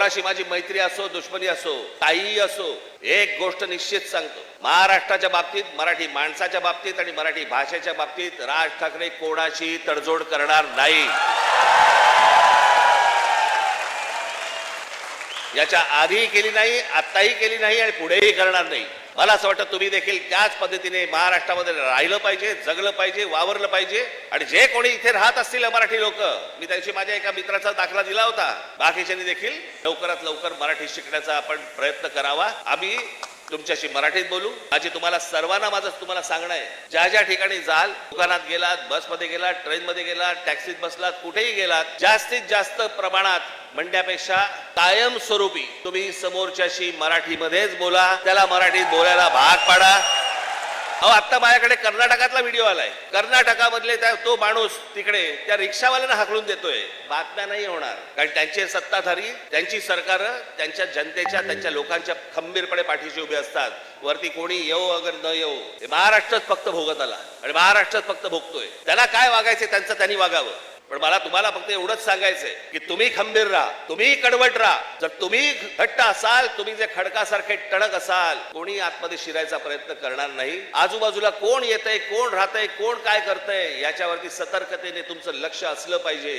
कोणाशी माझी मैत्री असो दुश्मनी असो काहीही असो, एक गोष्ट निश्चित सांगतो, महाराष्ट्राच्या बाबतीत, मराठी माणसाच्या बाबतीत आणि मराठी भाषेच्या बाबतीत राज ठाकरे कोणाशी तडजोड करणार नाही. याच्या आधीही केली नाही, आताही केली नाही आणि पुढेही करणार नाही. मला असं वाटतं तुम्ही देखील त्याच पद्धतीने महाराष्ट्रामध्ये राहिलं पाहिजे, जगलं पाहिजे, वावरलं पाहिजे. आणि जे कोणी इथे राहत असतील मराठी लोक, मी त्यांची माझ्या एका मित्राचा दाखला दिला होता, बाकीच्यांनी देखील लवकरात लवकर मराठी शिकण्याचा आपण प्रयत्न करावा. आम्ही तुमच्याशी मराठीत बोलू. माझं तुम्हाला सांगणं आहे, ज्या ज्या ठिकाणी जाल, दुकानात गेलात, बसमध्ये गेलात, ट्रेनमध्ये गेलात, टॅक्सीत बसलात, कुठेही गेलात, जास्तीत जास्त प्रमाणात म्हणण्यापेक्षा कायमस्वरूपी तुम्ही समोरच्याशी मराठीमध्येच बोला, त्याला मराठीत बोलायला भाग पाडा. आता माझ्याकडे कर्नाटकातला व्हिडिओ आलाय. कर्नाटकामधले तो माणूस तिकडे त्या रिक्षावाल्यांना हाकलून देतोय. बातम्या नाही होणार, कारण त्यांचे सत्ताधारी, त्यांची सरकार त्यांच्या जनतेच्या, त्यांच्या लोकांच्या खंबीरपणे पाठीशी उभे असतात. वरती कोणी येऊ अगर न येऊ, महाराष्ट्रच फक्त भोगत आला आणि महाराष्ट्रच फक्त भोगतोय. त्याला काय वागायचं त्यांचं त्यांनी वागावं. पण मला तुम्हाला फक्त एवढंच सांगायचंय की तुम्ही खंबीर राहा, तुम्ही कडवट राहा. जर तुम्ही घट्ट असाल, तुम्ही जे खडकासारखे टणक असाल, कोणी आतमध्ये शिरायचा प्रयत्न करणार नाही. आजूबाजूला कोण येतंय, कोण राहतंय, कोण काय करतंय, याच्यावरती सतर्कतेने तुमचं लक्ष असलं पाहिजे.